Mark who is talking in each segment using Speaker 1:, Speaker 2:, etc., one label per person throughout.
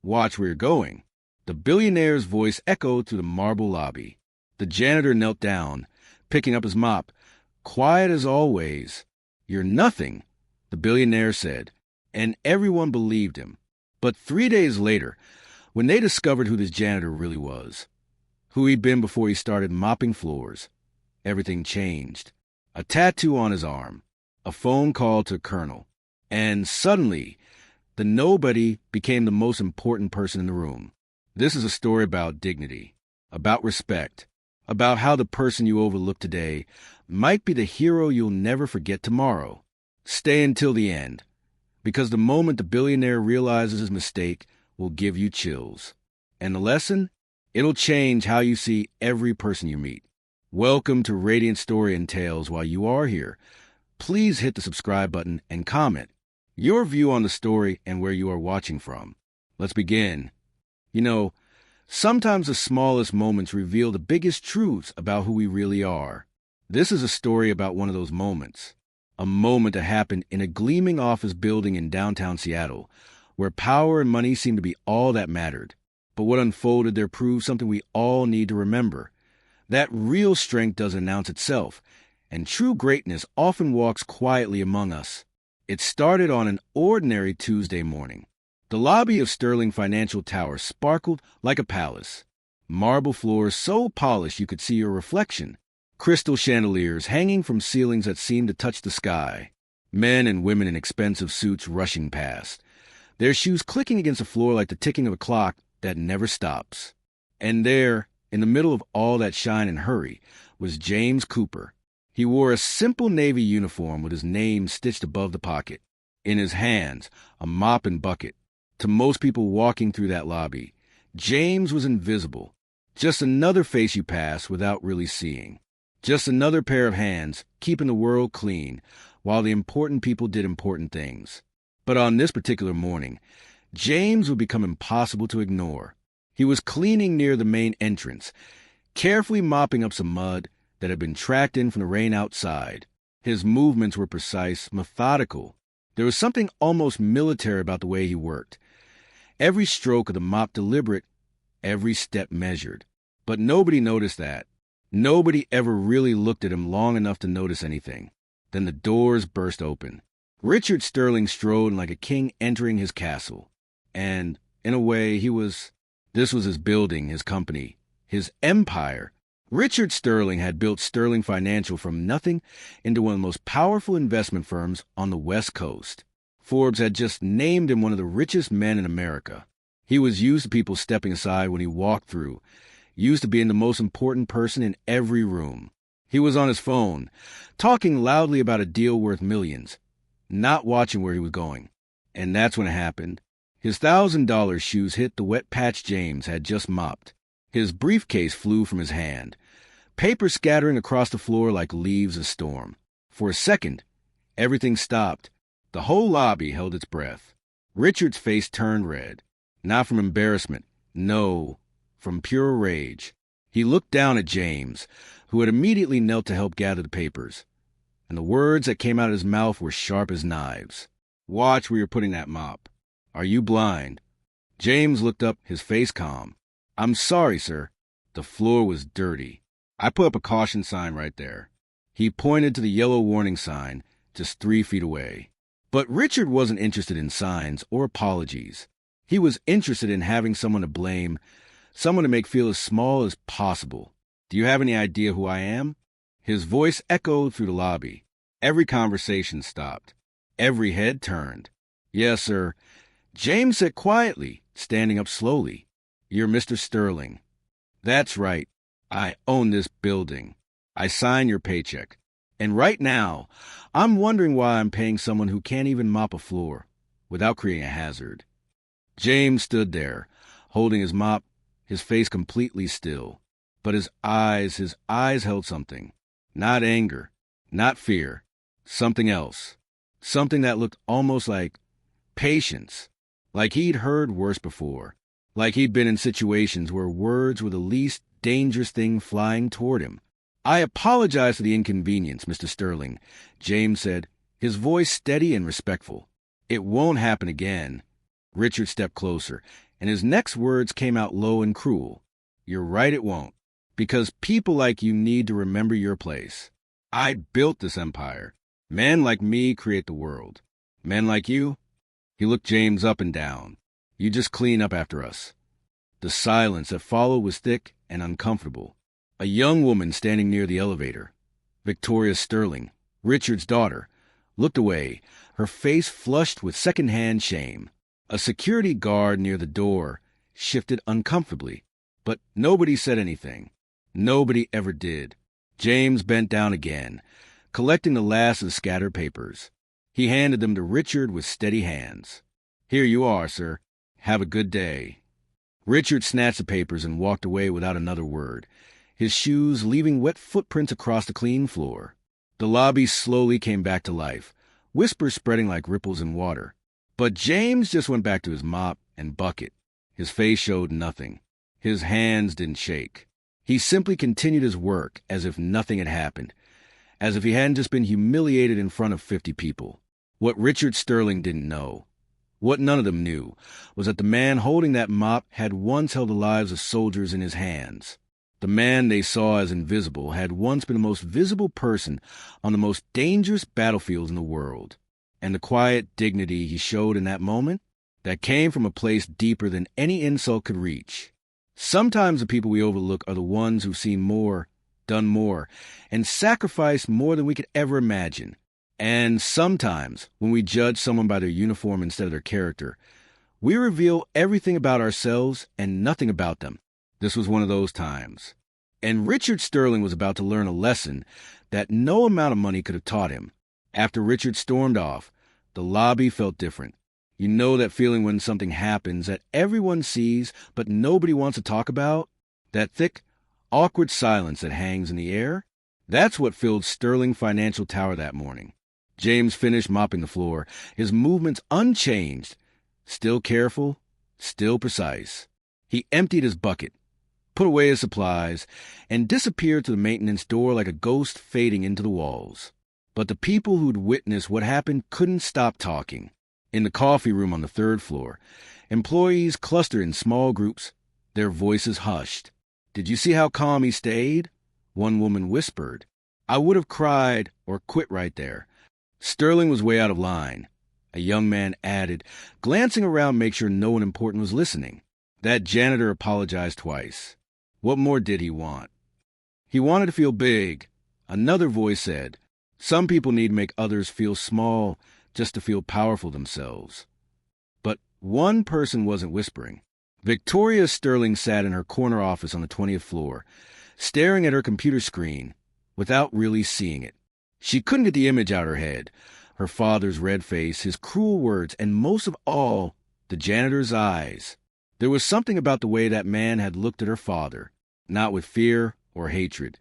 Speaker 1: Watch where you're going. The billionaire's voice echoed through the marble lobby. The janitor knelt down, picking up his mop. Quiet as always. You're nothing, the billionaire said, and everyone believed him. But 3 days later, when they discovered who this janitor really was, who he'd been before he started mopping floors, everything changed. A tattoo on his arm, a phone call to Colonel, and suddenly, the nobody became the most important person in the room. This is a story about dignity, about respect, about how the person you overlook today might be the hero you'll never forget tomorrow. Stay until the end, because the moment the billionaire realizes his mistake will give you chills. And the lesson? It'll change how you see every person you meet. Welcome to Radiant Story and Tales. While you are here, please hit the subscribe button and comment your view on the story and where you are watching from. Let's begin. You know, sometimes the smallest moments reveal the biggest truths about who we really are. This is a story about one of those moments. A moment that happened in a gleaming office building in downtown Seattle, where power and money seemed to be all that mattered. But what unfolded there proved something we all need to remember. That real strength doesn't announce itself, and true greatness often walks quietly among us. It started on an ordinary Tuesday morning. The lobby of Sterling Financial Tower sparkled like a palace. Marble floors so polished you could see your reflection. Crystal chandeliers hanging from ceilings that seemed to touch the sky. Men and women in expensive suits rushing past, their shoes clicking against the floor like the ticking of a clock that never stops. And there, in the middle of all that shine and hurry, was James Cooper. He wore a simple navy uniform with his name stitched above the pocket. In his hands, a mop and bucket. To most people walking through that lobby, James was invisible. Just another face you pass without really seeing. Just another pair of hands keeping the world clean while the important people did important things. But on this particular morning, James would become impossible to ignore. He was cleaning near the main entrance, carefully mopping up some mud that had been tracked in from the rain outside. His movements were precise, methodical. There was something almost military about the way he worked. Every stroke of the mop deliberate, every step measured. But nobody noticed that. Nobody ever really looked at him long enough to notice anything. Then the doors burst open. Richard Sterling strode like a king entering his castle. And, in a way, this was his building, his company, his empire. Richard Sterling had built Sterling Financial from nothing into one of the most powerful investment firms on the West Coast. Forbes had just named him one of the richest men in America. He was used to people stepping aside when he walked through, used to being the most important person in every room. He was on his phone, talking loudly about a deal worth millions, not watching where he was going. And that's when it happened. His $1,000 shoes hit the wet patch James had just mopped. His briefcase flew from his hand, paper scattering across the floor like leaves of a storm. For a second, everything stopped. The whole lobby held its breath. Richard's face turned red, not from embarrassment, no, from pure rage. He looked down at James, who had immediately knelt to help gather the papers, and the words that came out of his mouth were sharp as knives. Watch where you're putting that mop. Are you blind? James looked up, his face calm. I'm sorry, sir. The floor was dirty. I put up a caution sign right there. He pointed to the yellow warning sign just 3 feet away. But Richard wasn't interested in signs or apologies. He was interested in having someone to blame, someone to make feel as small as possible. Do you have any idea who I am? His voice echoed through the lobby. Every conversation stopped. Every head turned. Yes, sir. James said quietly, standing up slowly. You're Mr. Sterling. That's right. I own this building. I sign your paycheck. And right now, I'm wondering why I'm paying someone who can't even mop a floor without creating a hazard. James stood there, holding his mop, his face completely still. But his eyes held something. Not anger, not fear, something else. Something that looked almost like patience. Like he'd heard worse before. Like he'd been in situations where words were the least dangerous thing flying toward him. I apologize for the inconvenience, Mr. Sterling, James said, his voice steady and respectful. It won't happen again. Richard stepped closer, and his next words came out low and cruel. You're right, it won't. Because people like you need to remember your place. I built this empire. Men like me create the world. Men like you? He looked James up and down. You just clean up after us. The silence that followed was thick and uncomfortable. A young woman standing near the elevator, Victoria Sterling, Richard's daughter, looked away, her face flushed with second-hand shame. A security guard near the door shifted uncomfortably, but nobody said anything. Nobody ever did. James bent down again, collecting the last of the scattered papers. He handed them to Richard with steady hands. Here you are, sir. Have a good day. Richard snatched the papers and walked away without another word, his shoes leaving wet footprints across the clean floor. The lobby slowly came back to life, whispers spreading like ripples in water. But James just went back to his mop and bucket. His face showed nothing. His hands didn't shake. He simply continued his work as if nothing had happened, as if he hadn't just been humiliated in front of 50 people. What Richard Sterling didn't know, what none of them knew, was that the man holding that mop had once held the lives of soldiers in his hands. The man they saw as invisible had once been the most visible person on the most dangerous battlefields in the world. And the quiet dignity he showed in that moment, that came from a place deeper than any insult could reach. Sometimes the people we overlook are the ones who've seen more, done more, and sacrificed more than we could ever imagine. And sometimes, when we judge someone by their uniform instead of their character, we reveal everything about ourselves and nothing about them. This was one of those times. And Richard Sterling was about to learn a lesson that no amount of money could have taught him. After Richard stormed off, the lobby felt different. You know that feeling when something happens that everyone sees but nobody wants to talk about? That thick, awkward silence that hangs in the air? That's what filled Sterling Financial Tower that morning. James finished mopping the floor, his movements unchanged, still careful, still precise. He emptied his bucket, put away his supplies, and disappeared to the maintenance door like a ghost fading into the walls. But the people who'd witnessed what happened couldn't stop talking. In the coffee room on the 3rd floor, employees clustered in small groups, their voices hushed. Did you see how calm he stayed? One woman whispered. I would have cried or quit right there. Sterling was way out of line. A young man added, glancing around to make sure no one important was listening. That janitor apologized twice. What more did he want? He wanted to feel big. Another voice said, some people need to make others feel small just to feel powerful themselves. But one person wasn't whispering. Victoria Sterling sat in her corner office on the 20th floor, staring at her computer screen without really seeing it. She couldn't get the image out of her head. Her father's red face, his cruel words, and most of all, the janitor's eyes. There was something about the way that man had looked at her father, not with fear or hatred,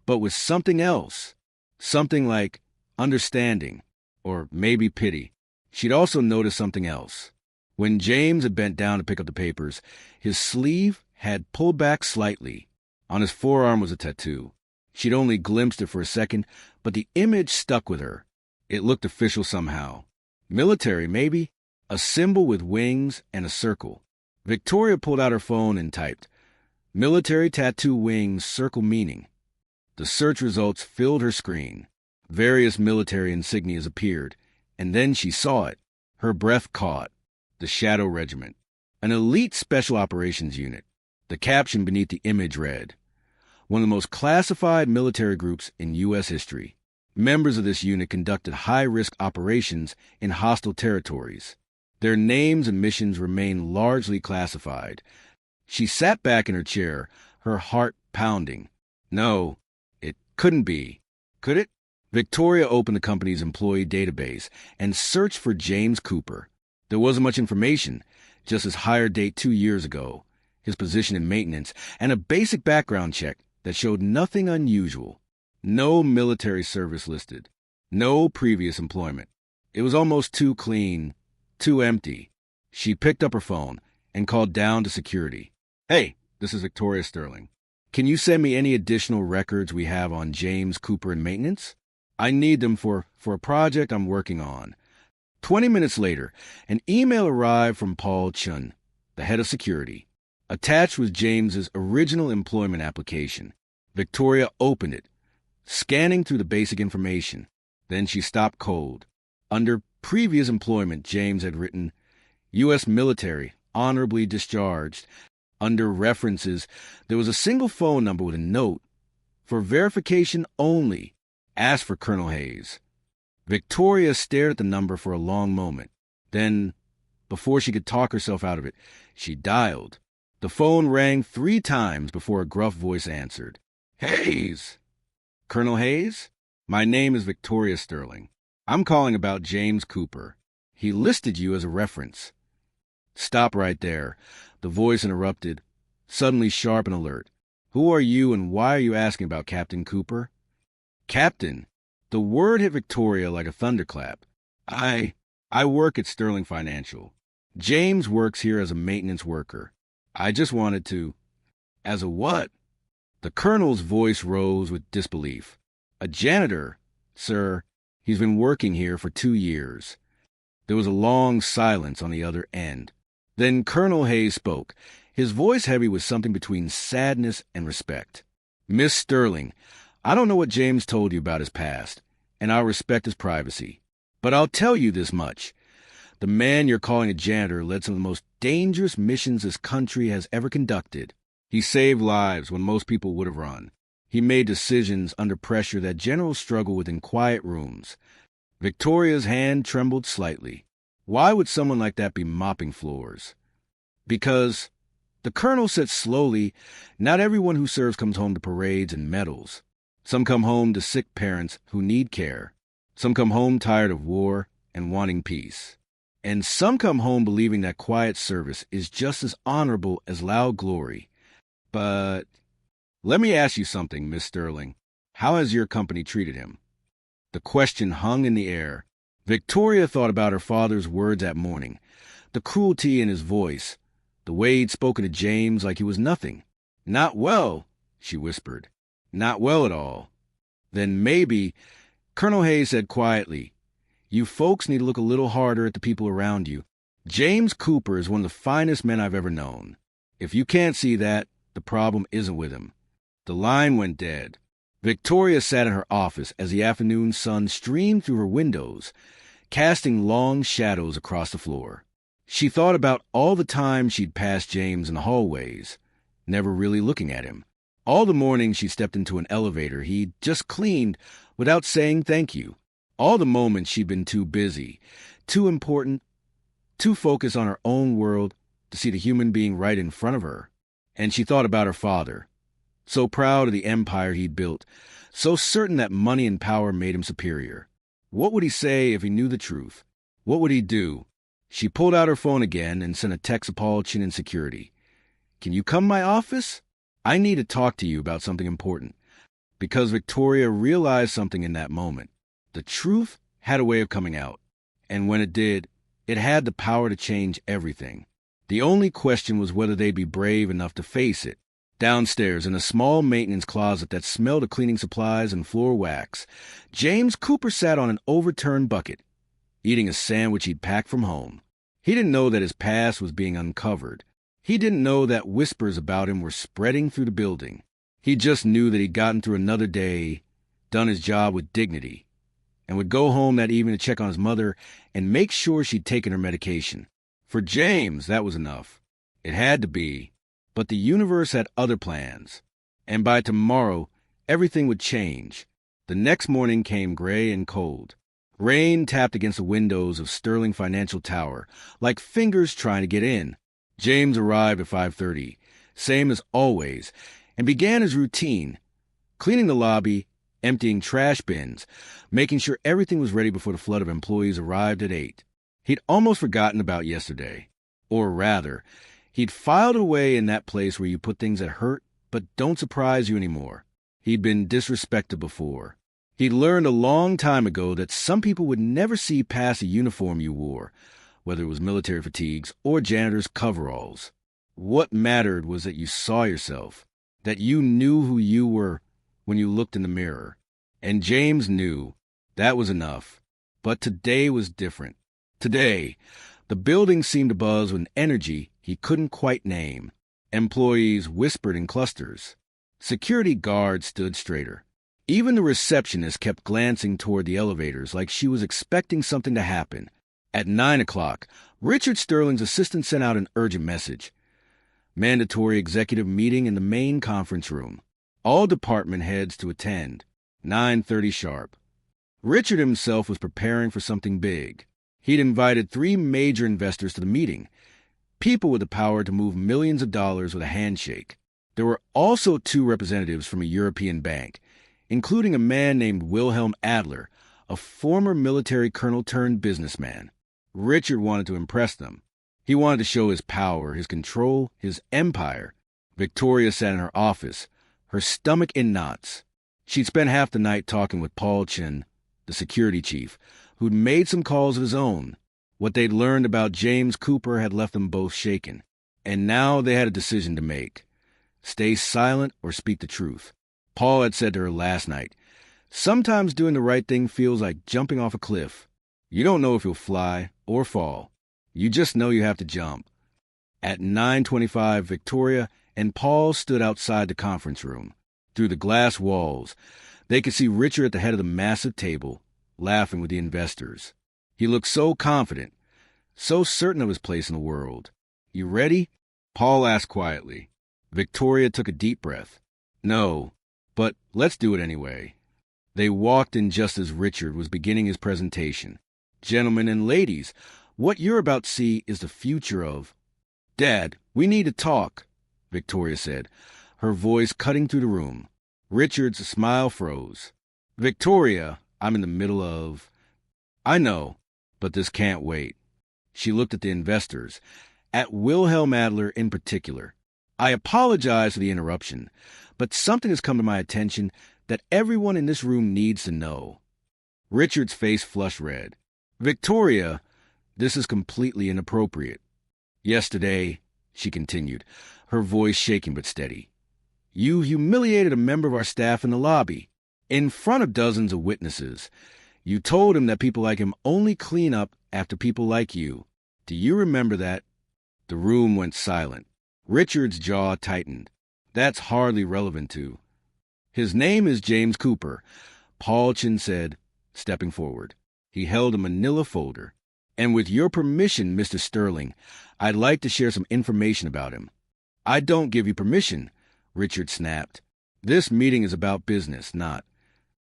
Speaker 1: but with something else. Something like understanding, or maybe pity. She'd also noticed something else. When James had bent down to pick up the papers, his sleeve had pulled back slightly. On his forearm was a tattoo. She'd only glimpsed it for a second, but the image stuck with her. It looked official somehow. Military, maybe? A symbol with wings and a circle. Victoria pulled out her phone and typed, military tattoo wings, circle meaning. The search results filled her screen. Various military insignias appeared, and then she saw it. Her breath caught. The Shadow Regiment. An elite special operations unit. The caption beneath the image read, one of the most classified military groups in U.S. history. Members of this unit conducted high-risk operations in hostile territories. Their names and missions remain largely classified. She sat back in her chair, her heart pounding. No, it couldn't be. Could it? Victoria opened the company's employee database and searched for James Cooper. There wasn't much information, just his hire date 2 years ago, his position in maintenance, and a basic background check that showed nothing unusual. No military service listed. No previous employment. It was almost too clean, too empty. She picked up her phone and called down to security. Hey, this is Victoria Sterling. Can you send me any additional records we have on James Cooper in maintenance? I need them for a project I'm working on. 20 minutes later, an email arrived from Paul Chun. the head of security. Attached was James's original employment application. Victoria opened it, scanning through the basic information. Then she stopped cold. Under previous employment, James had written, U.S. military, honorably discharged. Under references, there was a single phone number with a note. For verification only, ask for Colonel Hayes. Victoria stared at the number for a long moment. Then, before she could talk herself out of it, she dialed. The phone rang 3 times before a gruff voice answered. Hayes! Colonel Hayes? My name is Victoria Sterling. I'm calling about James Cooper. He listed you as a reference. Stop right there. The voice interrupted, suddenly sharp and alert. Who are you and why are you asking about Captain Cooper? Captain? The word hit Victoria like a thunderclap. I work at Sterling Financial. James works here as a maintenance worker. I just wanted to... As a what? The colonel's voice rose with disbelief. A janitor, sir. He's been working here for 2 years. There was a long silence on the other end. Then Colonel Hayes spoke, his voice heavy with something between sadness and respect. Miss Sterling, I don't know what James told you about his past, and I'll respect his privacy. But I'll tell you this much. The man you're calling a janitor led some of the most dangerous missions this country has ever conducted. He saved lives when most people would have run. He made decisions under pressure that generals struggle with in quiet rooms. Victoria's hand trembled slightly. Why would someone like that be mopping floors? Because, the colonel said slowly, not everyone who serves comes home to parades and medals. Some come home to sick parents who need care. Some come home tired of war and wanting peace. And some come home believing that quiet service is just as honorable as loud glory. But let me ask you something, Miss Sterling. How has your company treated him? The question hung in the air. Victoria thought about her father's words that morning, the cruelty in his voice, the way he'd spoken to James like he was nothing. Not well, she whispered. Not well at all. Then maybe, Colonel Hayes said quietly, you folks need to look a little harder at the people around you. James Cooper is one of the finest men I've ever known. If you can't see that, the problem isn't with him. The line went dead. Victoria sat in her office as the afternoon sun streamed through her windows, casting long shadows across the floor. She thought about all the time she'd passed James in the hallways, never really looking at him. All the morning she stepped into an elevator he'd just cleaned without saying thank you. All the moments she'd been too busy, too important, too focused on her own world to see the human being right in front of her. And she thought about her father, so proud of the empire he'd built, so certain that money and power made him superior. What would he say if he knew the truth? What would he do? She pulled out her phone again and sent a text to Paul Chin in security. Can you come to my office? I need to talk to you about something important. Because Victoria realized something in that moment. The truth had a way of coming out. And when it did, it had the power to change everything. The only question was whether they'd be brave enough to face it. Downstairs, in a small maintenance closet that smelled of cleaning supplies and floor wax, James Cooper sat on an overturned bucket, eating a sandwich he'd packed from home. He didn't know that his past was being uncovered. He didn't know that whispers about him were spreading through the building. He just knew that he'd gotten through another day, done his job with dignity, and would go home that evening to check on his mother and make sure she'd taken her medication. For James, that was enough. It had to be. But the universe had other plans, and by tomorrow, everything would change. The next morning came gray and cold. Rain tapped against the windows of Sterling Financial Tower, like fingers trying to get in. James arrived at 5:30, same as always, and began his routine, cleaning the lobby, emptying trash bins, making sure everything was ready before the flood of employees arrived at 8. He'd almost forgotten about yesterday. Or rather, he'd filed away in that place where you put things that hurt but don't surprise you anymore. He'd been disrespected before. He'd learned a long time ago that some people would never see past the uniform you wore, whether it was military fatigues or janitor's coveralls. What mattered was that you saw yourself, that you knew who you were when you looked in the mirror. And James knew that was enough. But today was different. Today, the building seemed to buzz with an energy he couldn't quite name. Employees whispered in clusters. Security guards stood straighter. Even the receptionist kept glancing toward the elevators like she was expecting something to happen. At 9 o'clock, Richard Sterling's assistant sent out an urgent message. Mandatory executive meeting in the main conference room. All department heads to attend. 9:30 sharp. Richard himself was preparing for something big. He'd invited 3 major investors to the meeting, people with the power to move millions of dollars with a handshake. There were also 2 representatives from a European bank, including a man named Wilhelm Adler, a former military colonel turned businessman. Richard wanted to impress them. He wanted to show his power, his control, his empire. Victoria sat in her office, her stomach in knots. She'd spent half the night talking with Paul Chin, the security chief, who'd made some calls of his own. What they'd learned about James Cooper had left them both shaken, and now they had a decision to make. Stay silent or speak the truth. Paul had said to her last night, "Sometimes doing the right thing feels like jumping off a cliff. You don't know if you'll fly or fall. You just know you have to jump." At 9:25, Victoria and Paul stood outside the conference room. Through the glass walls, they could see Richard at the head of the massive table, laughing with the investors. He looked so confident, so certain of his place in the world. "You ready?" Paul asked quietly. Victoria took a deep breath. "No, but let's do it anyway." They walked in just as Richard was beginning his presentation. "Gentlemen and ladies, what you're about to see is the future of—" "Dad, we need to talk," Victoria said, her voice cutting through the room. Richard's smile froze. "Victoria, I'm in the middle of—" "I know, but this can't wait." She looked at the investors, at Wilhelm Adler in particular. "I apologize for the interruption, but something has come to my attention that everyone in this room needs to know." Richard's face flushed red. "Victoria, this is completely inappropriate. Yesterday," she continued, her voice shaking but steady, "you humiliated a member of our staff in the lobby, in front of dozens of witnesses. You told him that people like him only clean up after people like you. Do you remember that?" The room went silent. Richard's jaw tightened. "That's hardly relevant to—" "His name is James Cooper," Paul Chin said, stepping forward. He held a manila folder. "And with your permission, Mr. Sterling, I'd like to share some information about him." "I don't give you permission," Richard snapped. "This meeting is about business, not—"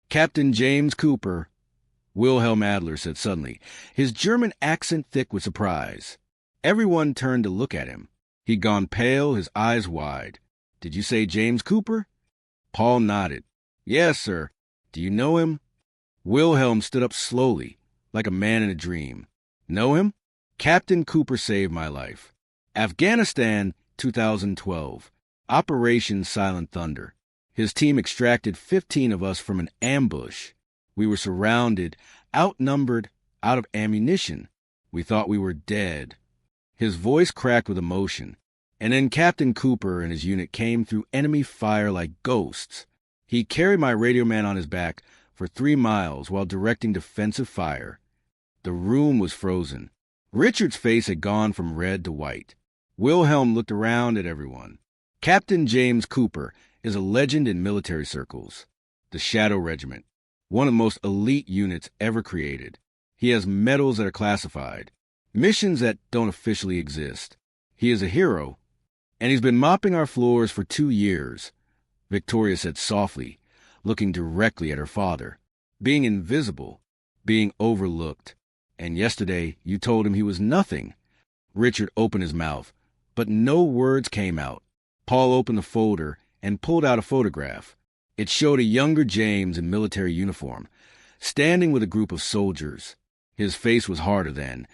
Speaker 1: "Captain James Cooper," Wilhelm Adler said suddenly, his German accent thick with surprise. Everyone turned to look at him. He'd gone pale, his eyes wide. "Did you say James Cooper?" Paul nodded. "Yes, sir. Do you know him?" Wilhelm stood up slowly, like a man in a dream. "Know him? Captain Cooper saved my life. Afghanistan, 2012. Operation Silent Thunder. His team extracted 15 of us from an ambush. We were surrounded, outnumbered, out of ammunition. We thought we were dead." His voice cracked with emotion. "And then Captain Cooper and his unit came through enemy fire like ghosts. He carried my radio man on his back for 3 miles while directing defensive fire." The room was frozen. Richard's face had gone from red to white. Wilhelm looked around at everyone. "Captain James Cooper is a legend in military circles. The Shadow Regiment, one of the most elite units ever created. He has medals that are classified, missions that don't officially exist. He is a hero, and he's been mopping our floors for 2 years," Victoria said softly, looking directly at her father. "Being invisible, being overlooked. And yesterday you told him he was nothing." Richard opened his mouth, but no words came out. Paul opened the folder and pulled out a photograph. It showed a younger James in military uniform, standing with a group of soldiers. His face was harder then,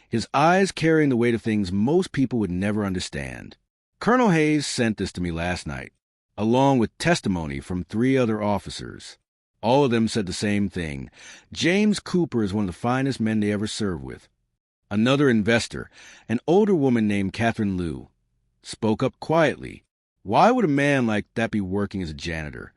Speaker 1: his eyes carrying the weight of things most people would never understand. "Colonel Hayes sent this to me last night, along with testimony from 3 other officers. All of them said the same thing. James Cooper is one of the finest men they ever served with." Another investor, an older woman named Catherine Liu, spoke up quietly. "Why would a man like that be working as a janitor?"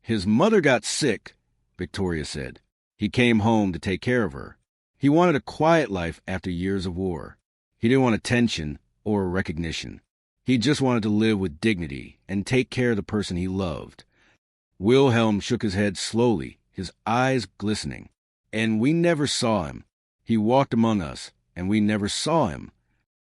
Speaker 1: "His mother got sick," Victoria said. "He came home to take care of her. He wanted a quiet life after years of war. He didn't want attention or recognition. He just wanted to live with dignity and take care of the person he loved. Wilhelm shook his head slowly, his eyes glistening. And we never saw him. He walked among us, and we never saw him.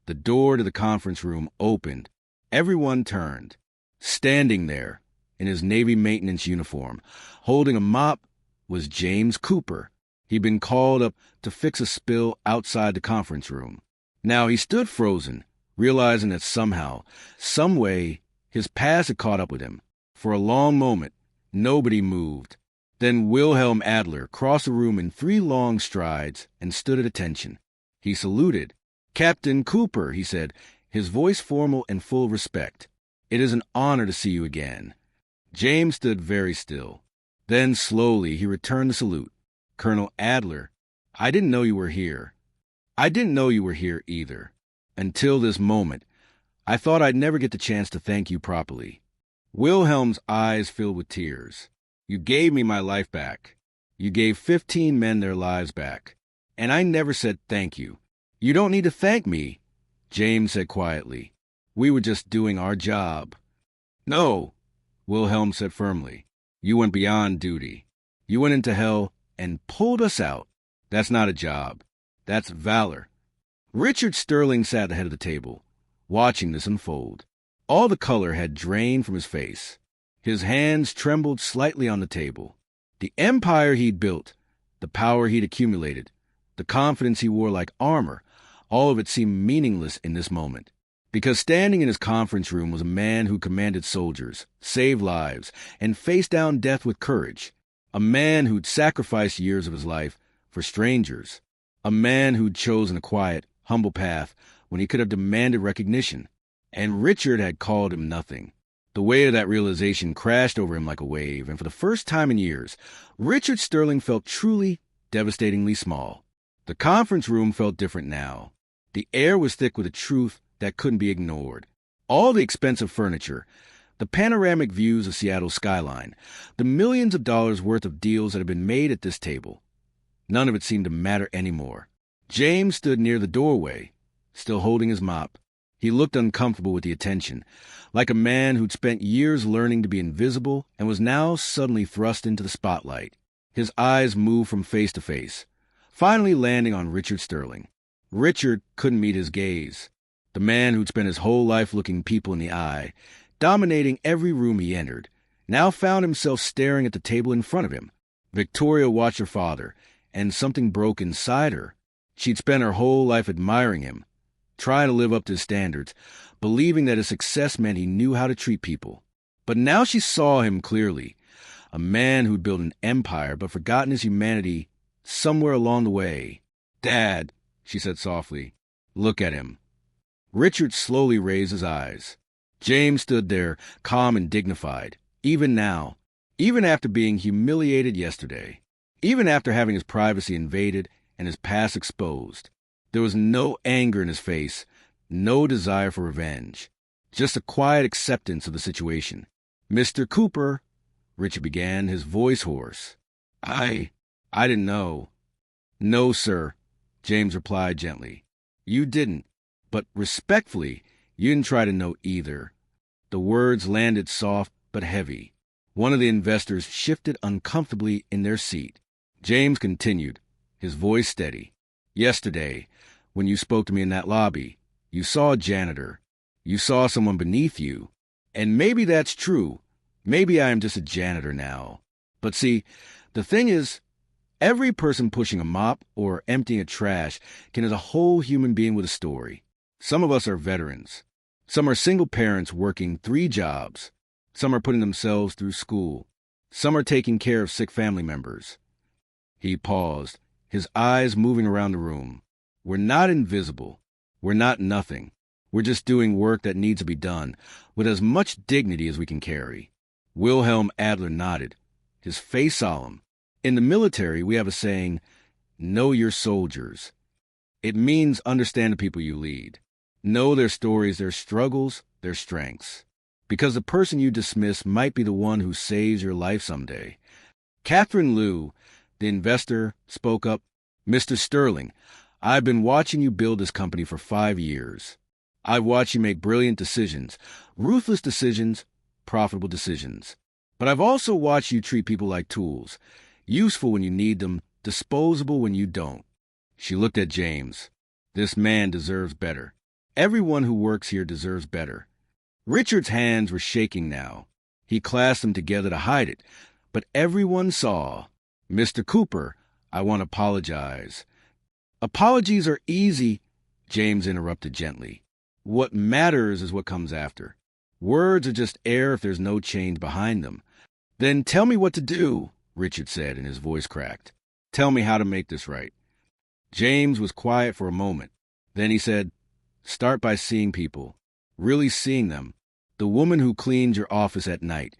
Speaker 1: The door to the conference room opened. Everyone turned. Standing there, in his Navy maintenance uniform, holding a mop, was James Cooper. He'd been called up to fix a spill outside the conference room. Now he stood frozen, realizing that somehow, some way, his past had caught up with him. For a long moment, nobody moved. Then Wilhelm Adler crossed the room in 3 long strides and stood at attention. He saluted. "Captain Cooper," he said, his voice formal and full of respect. "It is an honor to see you again." James stood very still. Then slowly he returned the salute. "Colonel Adler, I didn't know you were here." "I didn't know you were here either. Until this moment, I thought I'd never get the chance to thank you properly." Wilhelm's eyes filled with tears. "You gave me my life back. You gave 15 men their lives back. And I never said thank you." "You don't need to thank me," James said quietly. "We were just doing our job." "No," Wilhelm said firmly. "You went beyond duty. You went into hell and pulled us out. That's not a job. That's valor." Richard Sterling sat at the head of the table, watching this unfold. All the color had drained from his face. His hands trembled slightly on the table. The empire he'd built, the power he'd accumulated, the confidence he wore like armor, all of it seemed meaningless in this moment. Because standing in his conference room was a man who commanded soldiers, saved lives, and faced down death with courage. A man who'd sacrificed years of his life for strangers. A man who'd chosen a quiet, humble path when he could have demanded recognition. And Richard had called him nothing. The weight of that realization crashed over him like a wave, and for the first time in years, Richard Sterling felt truly, devastatingly small. The conference room felt different now. The air was thick with a truth that couldn't be ignored. All the expensive furniture, the panoramic views of Seattle's skyline, the millions of dollars worth of deals that had been made at this table, none of it seemed to matter anymore. James stood near the doorway, still holding his mop. He looked uncomfortable with the attention, like a man who'd spent years learning to be invisible and was now suddenly thrust into the spotlight. His eyes moved from face to face, finally landing on Richard Sterling. Richard couldn't meet his gaze. The man who'd spent his whole life looking people in the eye, dominating every room he entered, now found himself staring at the table in front of him. Victoria watched her father, and something broke inside her. She'd spent her whole life admiring him, trying to live up to his standards, believing that his success meant he knew how to treat people. But now she saw him clearly, a man who'd built an empire but forgotten his humanity somewhere along the way. "Dad," she said softly, "look at him." Richard slowly raised his eyes. James stood there, calm and dignified, even now, even after being humiliated yesterday, even after having his privacy invaded and his past exposed. There was no anger in his face, no desire for revenge, just a quiet acceptance of the situation. "Mr. Cooper," Richard began, his voice hoarse. I didn't know." "No, sir," James replied gently. "You didn't, but respectfully, you didn't try to know either." The words landed soft but heavy. One of the investors shifted uncomfortably in their seat. James continued, his voice steady. "Yesterday, when you spoke to me in that lobby, you saw a janitor. You saw someone beneath you. And maybe that's true. Maybe I am just a janitor now. But see, the thing is, every person pushing a mop or emptying a trash can is a whole human being with a story. Some of us are veterans. Some are single parents working 3 jobs. Some are putting themselves through school. Some are taking care of sick family members." He paused, his eyes moving around the room. "We're not invisible. We're not nothing. We're just doing work that needs to be done with as much dignity as we can carry." Wilhelm Adler nodded, his face solemn. "In the military, we have a saying, 'Know your soldiers.' It means understand the people you lead. Know their stories, their struggles, their strengths. Because the person you dismiss might be the one who saves your life someday." Catherine Liu, the investor, spoke up. "Mr. Sterling, I've been watching you build this company for 5 years. I've watched you make brilliant decisions, ruthless decisions, profitable decisions. But I've also watched you treat people like tools, useful when you need them, disposable when you don't. She looked at James. This man deserves better. Everyone who works here deserves better. Richard's hands were shaking now. He clasped them together to hide it, but everyone saw. Mr. Cooper, I want to apologize. Apologies are easy, James interrupted gently. What matters is what comes after. Words are just air if there's no change behind them. Then tell me what to do, Richard said, and his voice cracked. Tell me how to make this right. James was quiet for a moment. Then he said, start by seeing people, really seeing them. The woman who cleaned your office at night.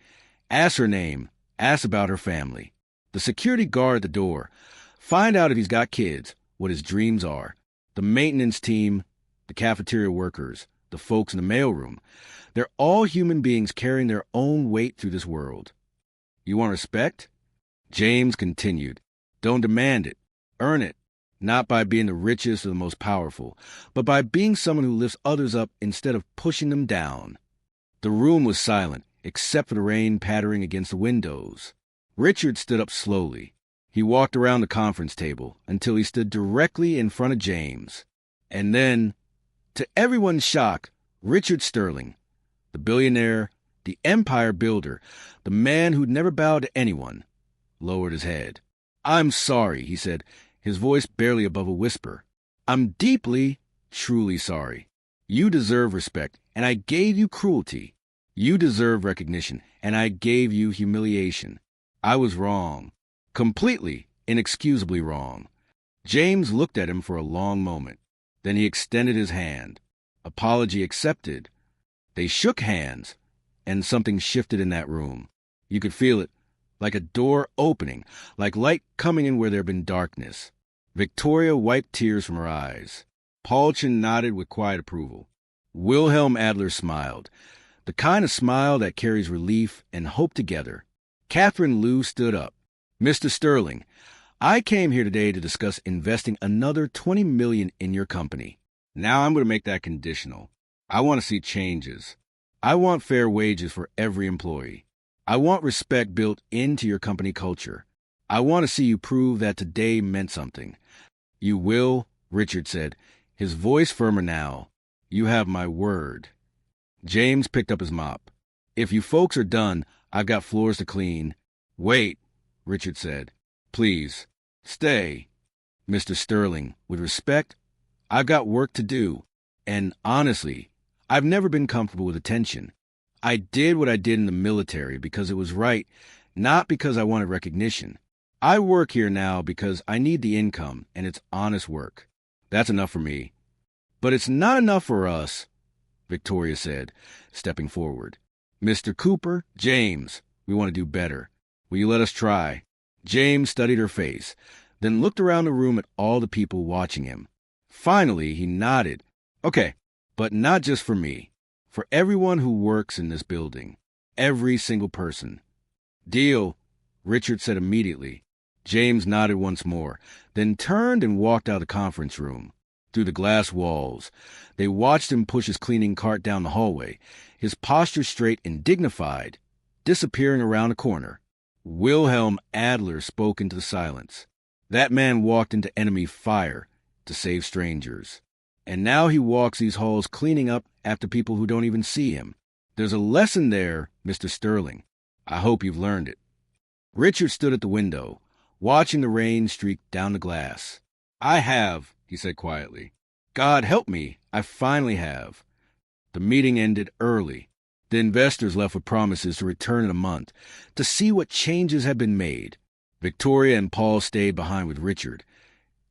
Speaker 1: Ask her name. Ask about her family. The security guard at the door. Find out if he's got kids, what his dreams are. The maintenance team, the cafeteria workers, the folks in the mailroom. They're all human beings carrying their own weight through this world. You want respect? James continued. Don't demand it. Earn it. Not by being the richest or the most powerful, but by being someone who lifts others up instead of pushing them down. The room was silent, except for the rain pattering against the windows. Richard stood up slowly. He walked around the conference table until he stood directly in front of James. And then, to everyone's shock, Richard Sterling, the billionaire, the empire builder, the man who'd never bowed to anyone, lowered his head. I'm sorry, he said, his voice barely above a whisper. I'm deeply, truly sorry. You deserve respect, and I gave you cruelty. You deserve recognition, and I gave you humiliation. I was wrong. Completely, inexcusably wrong. James looked at him for a long moment. Then he extended his hand. Apology accepted. They shook hands, and something shifted in that room. You could feel it, like a door opening, like light coming in where there had been darkness. Victoria wiped tears from her eyes. Paulchen nodded with quiet approval. Wilhelm Adler smiled, the kind of smile that carries relief and hope together. Catherine Liu stood up. Mr. Sterling, I came here today to discuss investing another $20 million in your company. Now I'm going to make that conditional. I want to see changes. I want fair wages for every employee. I want respect built into your company culture. I want to see you prove that today meant something. You will, Richard said, his voice firmer now. You have my word. James picked up his mop. If you folks are done, I've got floors to clean. Wait, Richard said. Please, stay. Mr. Sterling, with respect, I've got work to do. And honestly, I've never been comfortable with attention. I did what I did in the military because it was right, not because I wanted recognition. I work here now because I need the income, and it's honest work. That's enough for me. But it's not enough for us, Victoria said, stepping forward. Mr. Cooper, James, we want to do better. Will you let us try? James studied her face, then looked around the room at all the people watching him. Finally, he nodded. Okay, but not just for me. For everyone who works in this building. Every single person. Deal, Richard said immediately. James nodded once more, then turned and walked out of the conference room. Through the glass walls, they watched him push his cleaning cart down the hallway, his posture straight and dignified, disappearing around a corner. Wilhelm Adler spoke into the silence. That man walked into enemy fire to save strangers. And now he walks these halls cleaning up after people who don't even see him. There's a lesson there, Mr. Sterling. I hope you've learned it. Richard stood at the window, watching the rain streak down the glass. I have, he said quietly. God help me, I finally have. The meeting ended early. The investors left with promises to return in a month, to see what changes had been made. Victoria and Paul stayed behind with Richard.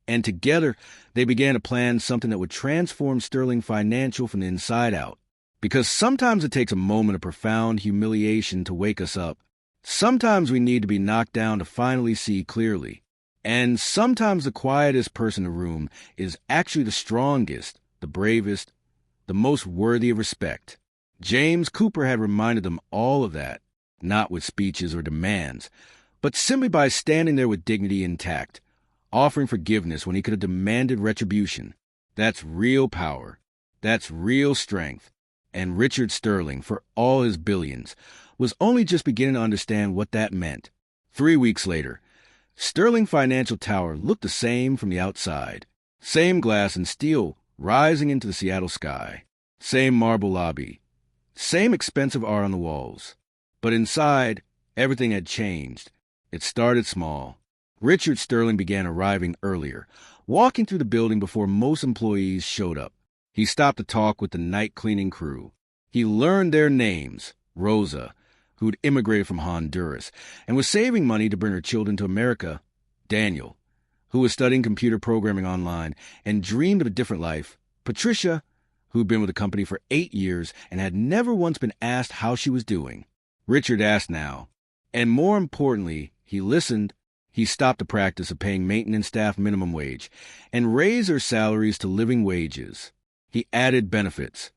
Speaker 1: And together, they began to plan something that would transform Sterling Financial from the inside out. Because sometimes it takes a moment of profound humiliation to wake us up. Sometimes we need to be knocked down to finally see clearly. And sometimes the quietest person in the room is actually the strongest, the bravest, the most worthy of respect. James Cooper had reminded them all of that, not with speeches or demands, but simply by standing there with dignity intact, offering forgiveness when he could have demanded retribution. That's real power. That's real strength. And Richard Sterling, for all his billions, was only just beginning to understand what that meant. 3 weeks later, Sterling Financial Tower looked the same from the outside. Same glass and steel rising into the Seattle sky. Same marble lobby. Same expensive art on the walls. But inside, everything had changed. It started small. Richard Sterling began arriving earlier, walking through the building before most employees showed up. He stopped to talk with the night cleaning crew. He learned their names: Rosa, who'd immigrated from Honduras and was saving money to bring her children to America; Daniel, who was studying computer programming online and dreamed of a different life; Patricia, who'd been with the company for 8 years and had never once been asked how she was doing. Richard asked now, and more importantly, he listened. He stopped the practice of paying maintenance staff minimum wage and raised their salaries to living wages. He added benefits: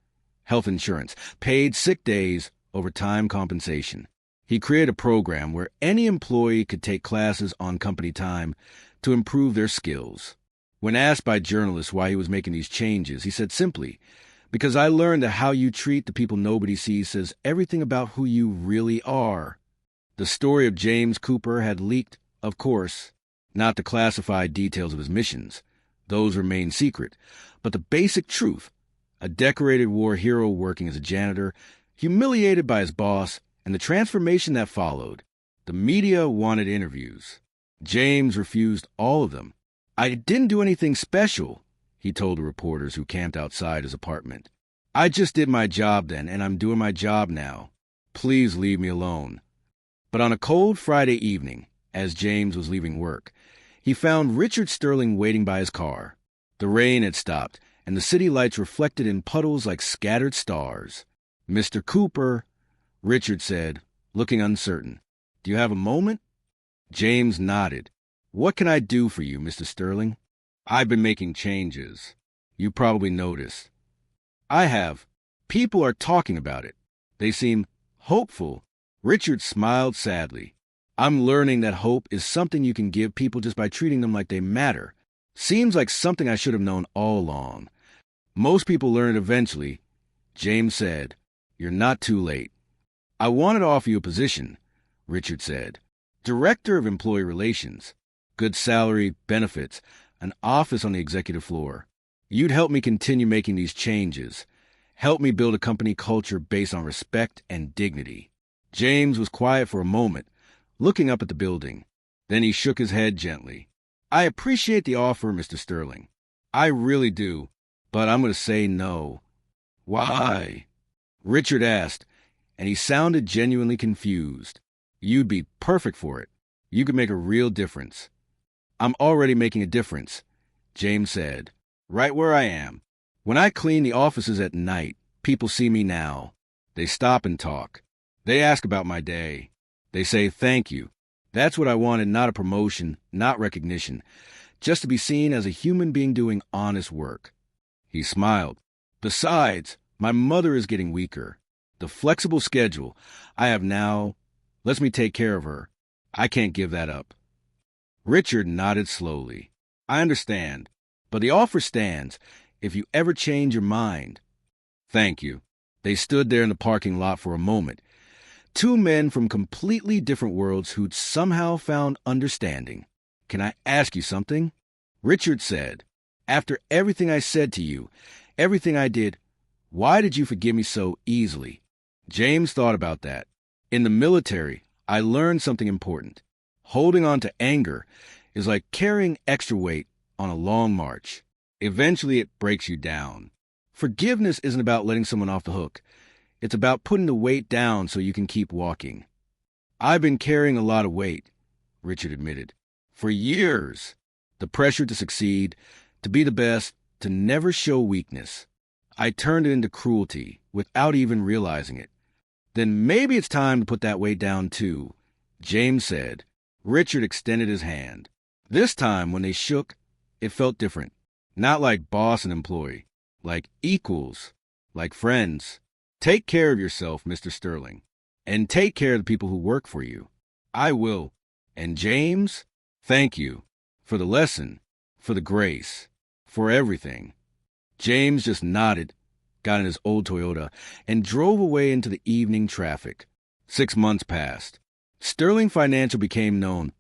Speaker 1: health insurance, paid sick days, overtime compensation. He created a program where any employee could take classes on company time to improve their skills. When asked by journalists why he was making these changes, he said simply, "Because I learned that how you treat the people nobody sees says everything about who you really are." The story of James Cooper had leaked, of course, not the classified details of his missions. Those remained secret. But the basic truth: a decorated war hero working as a janitor, humiliated by his boss, and the transformation that followed. The media wanted interviews. James refused all of them. "I didn't do anything special," he told the reporters who camped outside his apartment. "I just did my job then, and I'm doing my job now. Please leave me alone." But on a cold Friday evening, as James was leaving work, he found Richard Sterling waiting by his car. The rain had stopped, and the city lights reflected in puddles like scattered stars. "Mr. Cooper," Richard said, looking uncertain. "Do you have a moment?" James nodded. "What can I do for you, Mr. Sterling?" "I've been making changes. You probably noticed." "I have. People are talking about it. They seem hopeful." Richard smiled sadly. "I'm learning that hope is something you can give people just by treating them like they matter. Seems like something I should have known all along. Most people learn it eventually." James said, "You're not too late." "I wanted to offer you a position," Richard said. "Director of Employee Relations. Good salary, benefits, an office on the executive floor. You'd help me continue making these changes. Help me build a company culture based on respect and dignity." James was quiet for a moment, looking up at the building. Then he shook his head gently. "I appreciate the offer, Mr. Sterling. I really do, but I'm going to say no." "Why?" Richard asked, and he sounded genuinely confused. "You'd be perfect for it. You could make a real difference." "I'm already making a difference," James said, "right where I am. When I clean the offices at night, people see me now. They stop and talk. They ask about my day. They say thank you. That's what I wanted, not a promotion, not recognition, just to be seen as a human being doing honest work." He smiled. "Besides, my mother is getting weaker. The flexible schedule I have now lets me take care of her. I can't give that up." Richard nodded slowly. "I understand, but the offer stands if you ever change your mind." "Thank you." They stood there in the parking lot for a moment. Two men from completely different worlds who'd somehow found understanding. "Can I ask you something?" Richard said. "After everything I said to you, everything I did, why did you forgive me so easily?" James thought about that. "In the military, I learned something important. Holding on to anger is like carrying extra weight on a long march. Eventually, it breaks you down. Forgiveness isn't about letting someone off the hook. It's about putting the weight down so you can keep walking." "I've been carrying a lot of weight," Richard admitted. "For years. The pressure to succeed, to be the best, to never show weakness. I turned it into cruelty without even realizing it. Then maybe it's time to put that weight down too," James said. Richard extended his hand. This time, when they shook, it felt different. Not like boss and employee, like equals, like friends. "Take care of yourself, Mr. Sterling, and take care of the people who work for you." "I will. And James, thank you for the lesson, for the grace, for everything." James just nodded got in his old Toyota, and drove away into the evening traffic. 6 months passed. Sterling Financial became known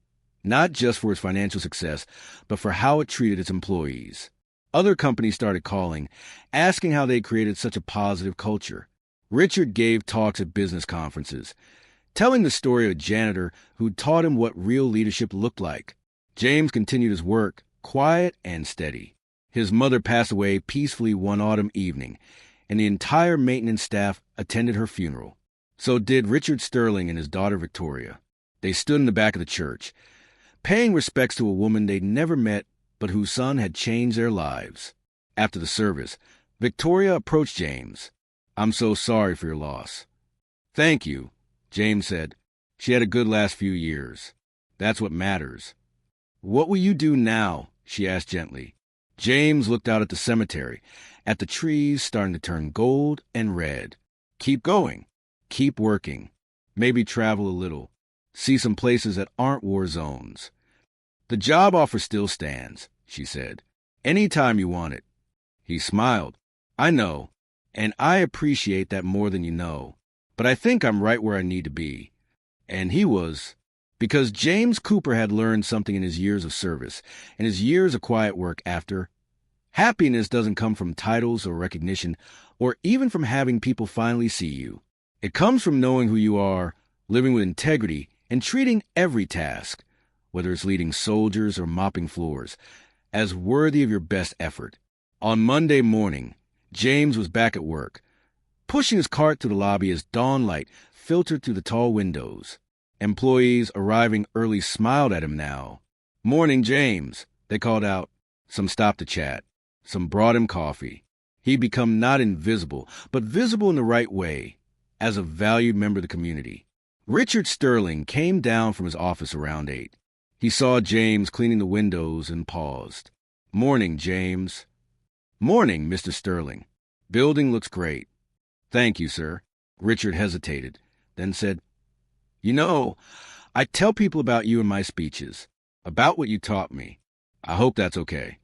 Speaker 1: not just for its financial success, but for how it treated its employees. Other companies started calling, asking how they created such a positive culture. Richard gave talks at business conferences, telling the story of a janitor who taught him what real leadership looked like. James continued his work, quiet and steady. His mother passed away peacefully one autumn evening, and the entire maintenance staff attended her funeral. So did Richard Sterling and his daughter Victoria. They stood in the back of the church, paying respects to a woman they'd never met but whose son had changed their lives. After the service, Victoria approached James. "I'm so sorry for your loss." "Thank you," James said. "She had a good last few years. That's what matters." "What will you do now?" she asked gently. James looked out at the cemetery, at the trees starting to turn gold and red. "Keep going. Keep working. Maybe travel a little. See some places that aren't war zones." "The job offer still stands," she said. "Anytime you want it." He smiled. "I know, and I appreciate that more than you know. But I think I'm right where I need to be." And he was, because James Cooper had learned something in his years of service and his years of quiet work after. Happiness doesn't come from titles or recognition, or even from having people finally see you. It comes from knowing who you are, living with integrity, and treating every task, whether it's leading soldiers or mopping floors, as worthy of your best effort. On Monday morning, James was back at work, pushing his cart to the lobby as dawn light filtered through the tall windows. Employees arriving early smiled at him now. "Morning, James," they called out. Some stopped to chat. Some brought him coffee. He'd become not invisible, but visible in the right way, as a valued member of the community. Richard Sterling came down from his office around 8. He saw James cleaning the windows and paused. "Morning, James." "Morning, Mr. Sterling. Building looks great." "Thank you, sir." Richard hesitated, then said, "You know, I tell people about you in my speeches, about what you taught me. I hope that's okay."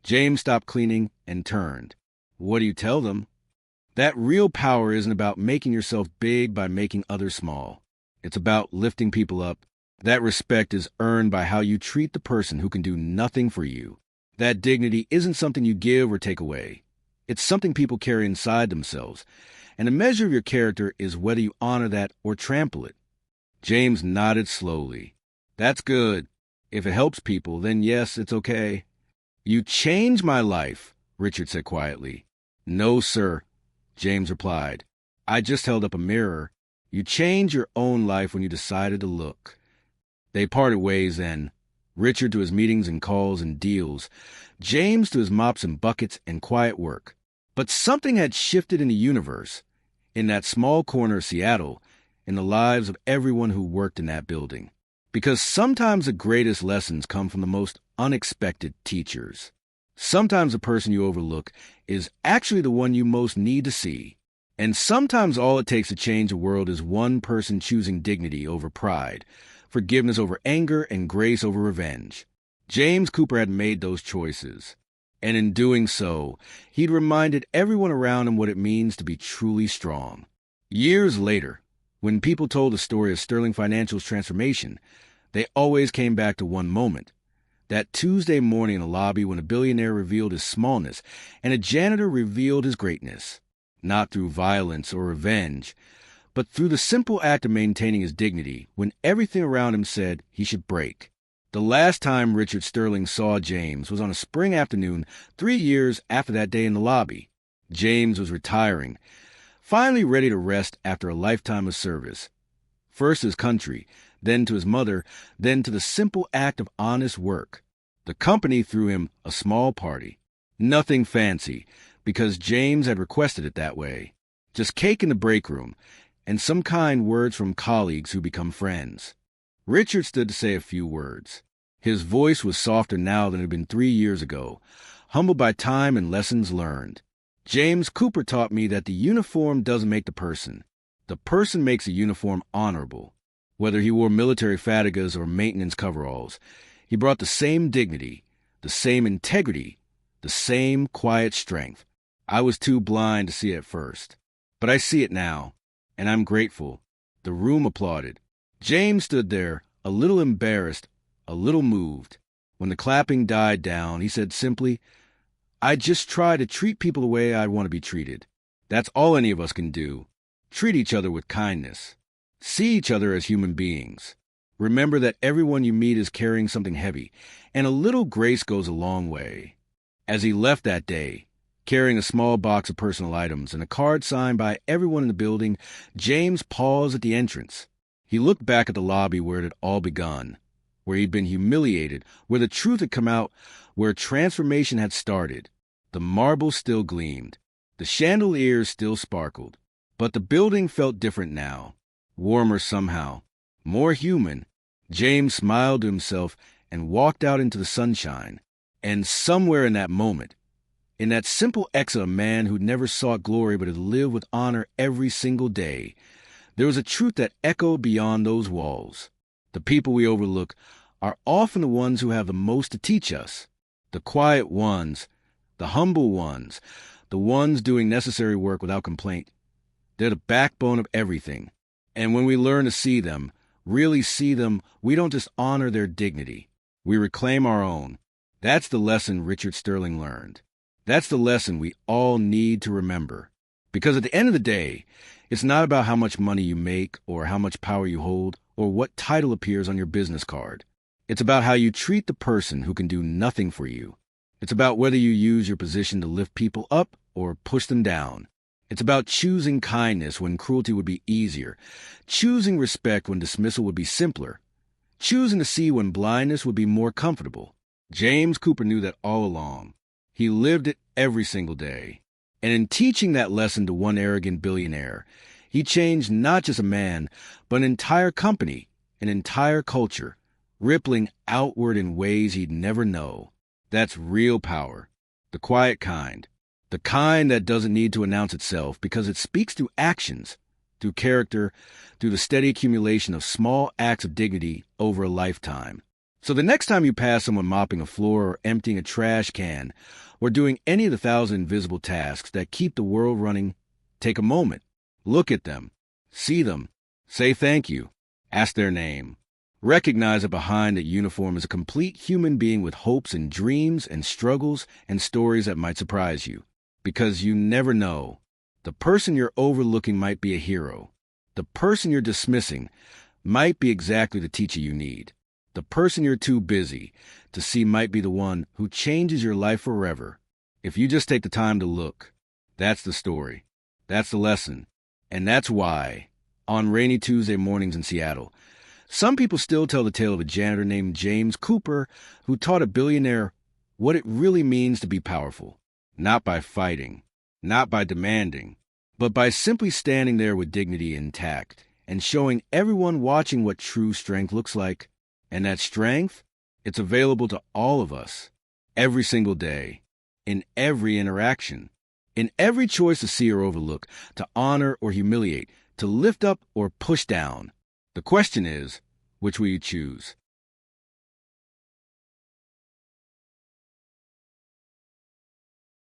Speaker 1: James stopped cleaning and turned. "What do you tell them?" "That real power isn't about making yourself big by making others small. It's about lifting people up. That respect is earned by how you treat the person who can do nothing for you. That dignity isn't something you give or take away. It's something people carry inside themselves, and a measure of your character is whether you honor that or trample it." James nodded slowly. "That's good. If it helps people, then yes, it's okay." "You changed my life," Richard said quietly. "No, sir," James replied. "I just held up a mirror. You changed your own life when you decided to look." They parted ways then, Richard to his meetings and calls and deals, James to his mops and buckets and quiet work. But something had shifted in the universe, in that small corner of Seattle, in the lives of everyone who worked in that building. Because sometimes the greatest lessons come from the most unexpected teachers. Sometimes the person you overlook is actually the one you most need to see. And sometimes all it takes to change the world is one person choosing dignity over pride, forgiveness over anger, and grace over revenge. James Cooper had made those choices. And in doing so, he'd reminded everyone around him what it means to be truly strong. Years later, when people told the story of Sterling Financial's transformation, they always came back to one moment. That Tuesday morning in the lobby when a billionaire revealed his smallness and a janitor revealed his greatness. Not through violence or revenge, but through the simple act of maintaining his dignity when everything around him said he should break. The last time Richard Sterling saw James was on a spring afternoon 3 years after that day in the lobby. James was retiring, finally ready to rest after a lifetime of service. First to his country, then to his mother, then to the simple act of honest work. The company threw him a small party. Nothing fancy, because James had requested it that way. Just cake in the break room, and some kind words from colleagues who become friends. Richard stood to say a few words. His voice was softer now than it had been 3 years ago, humbled by time and lessons learned. "James Cooper taught me that the uniform doesn't make the person. The person makes a uniform honorable. Whether he wore military fatigas or maintenance coveralls, he brought the same dignity, the same integrity, the same quiet strength. I was too blind to see it at first. But I see it now, and I'm grateful. The room applauded. James stood there, a little embarrassed, a little moved. When the clapping died down, he said simply, I just try to treat people the way I want to be treated. That's all any of us can do. Treat each other with kindness. See each other as human beings. Remember that everyone you meet is carrying something heavy, and a little grace goes a long way. As he left that day, carrying a small box of personal items and a card signed by everyone in the building, James paused at the entrance. He looked back at the lobby where it had all begun, where he'd been humiliated, where the truth had come out, where transformation had started. The marble still gleamed. The chandeliers still sparkled. But the building felt different now, warmer somehow, more human. James smiled to himself and walked out into the sunshine. And somewhere in that moment, in that simple ex of a man who'd never sought glory but had lived with honor every single day, there was a truth that echoed beyond those walls. The people we overlook are often the ones who have the most to teach us. The quiet ones, the humble ones, the ones doing necessary work without complaint. They're the backbone of everything. And when we learn to see them, really see them, we don't just honor their dignity. We reclaim our own. That's the lesson Richard Sterling learned. That's the lesson we all need to remember. Because at the end of the day, it's not about how much money you make or how much power you hold or what title appears on your business card. It's about how you treat the person who can do nothing for you. It's about whether you use your position to lift people up or push them down. It's about choosing kindness when cruelty would be easier, choosing respect when dismissal would be simpler, choosing to see when blindness would be more comfortable. James Cooper knew that all along. He lived it every single day. And in teaching that lesson to one arrogant billionaire, he changed not just a man, but an entire company, an entire culture, rippling outward in ways he'd never know. That's real power. The quiet kind. The kind that doesn't need to announce itself because it speaks through actions, through character, through the steady accumulation of small acts of dignity over a lifetime. So the next time you pass someone mopping a floor or emptying a trash can or doing any of the 1,000 invisible tasks that keep the world running, take a moment. Look at them. See them. Say thank you. Ask their name. Recognize that behind that uniform is a complete human being with hopes and dreams and struggles and stories that might surprise you. Because you never know. The person you're overlooking might be a hero. The person you're dismissing might be exactly the teacher you need. The person you're too busy to see might be the one who changes your life forever. If you just take the time to look, that's the story. That's the lesson. And that's why, on rainy Tuesday mornings in Seattle, some people still tell the tale of a janitor named James Cooper who taught a billionaire what it really means to be powerful. Not by fighting, not by demanding, but by simply standing there with dignity intact and showing everyone watching what true strength looks like. And that strength, it's available to all of us, every single day, in every interaction, in every choice to see or overlook, to honor or humiliate, to lift up or push down. The question is, which will you choose?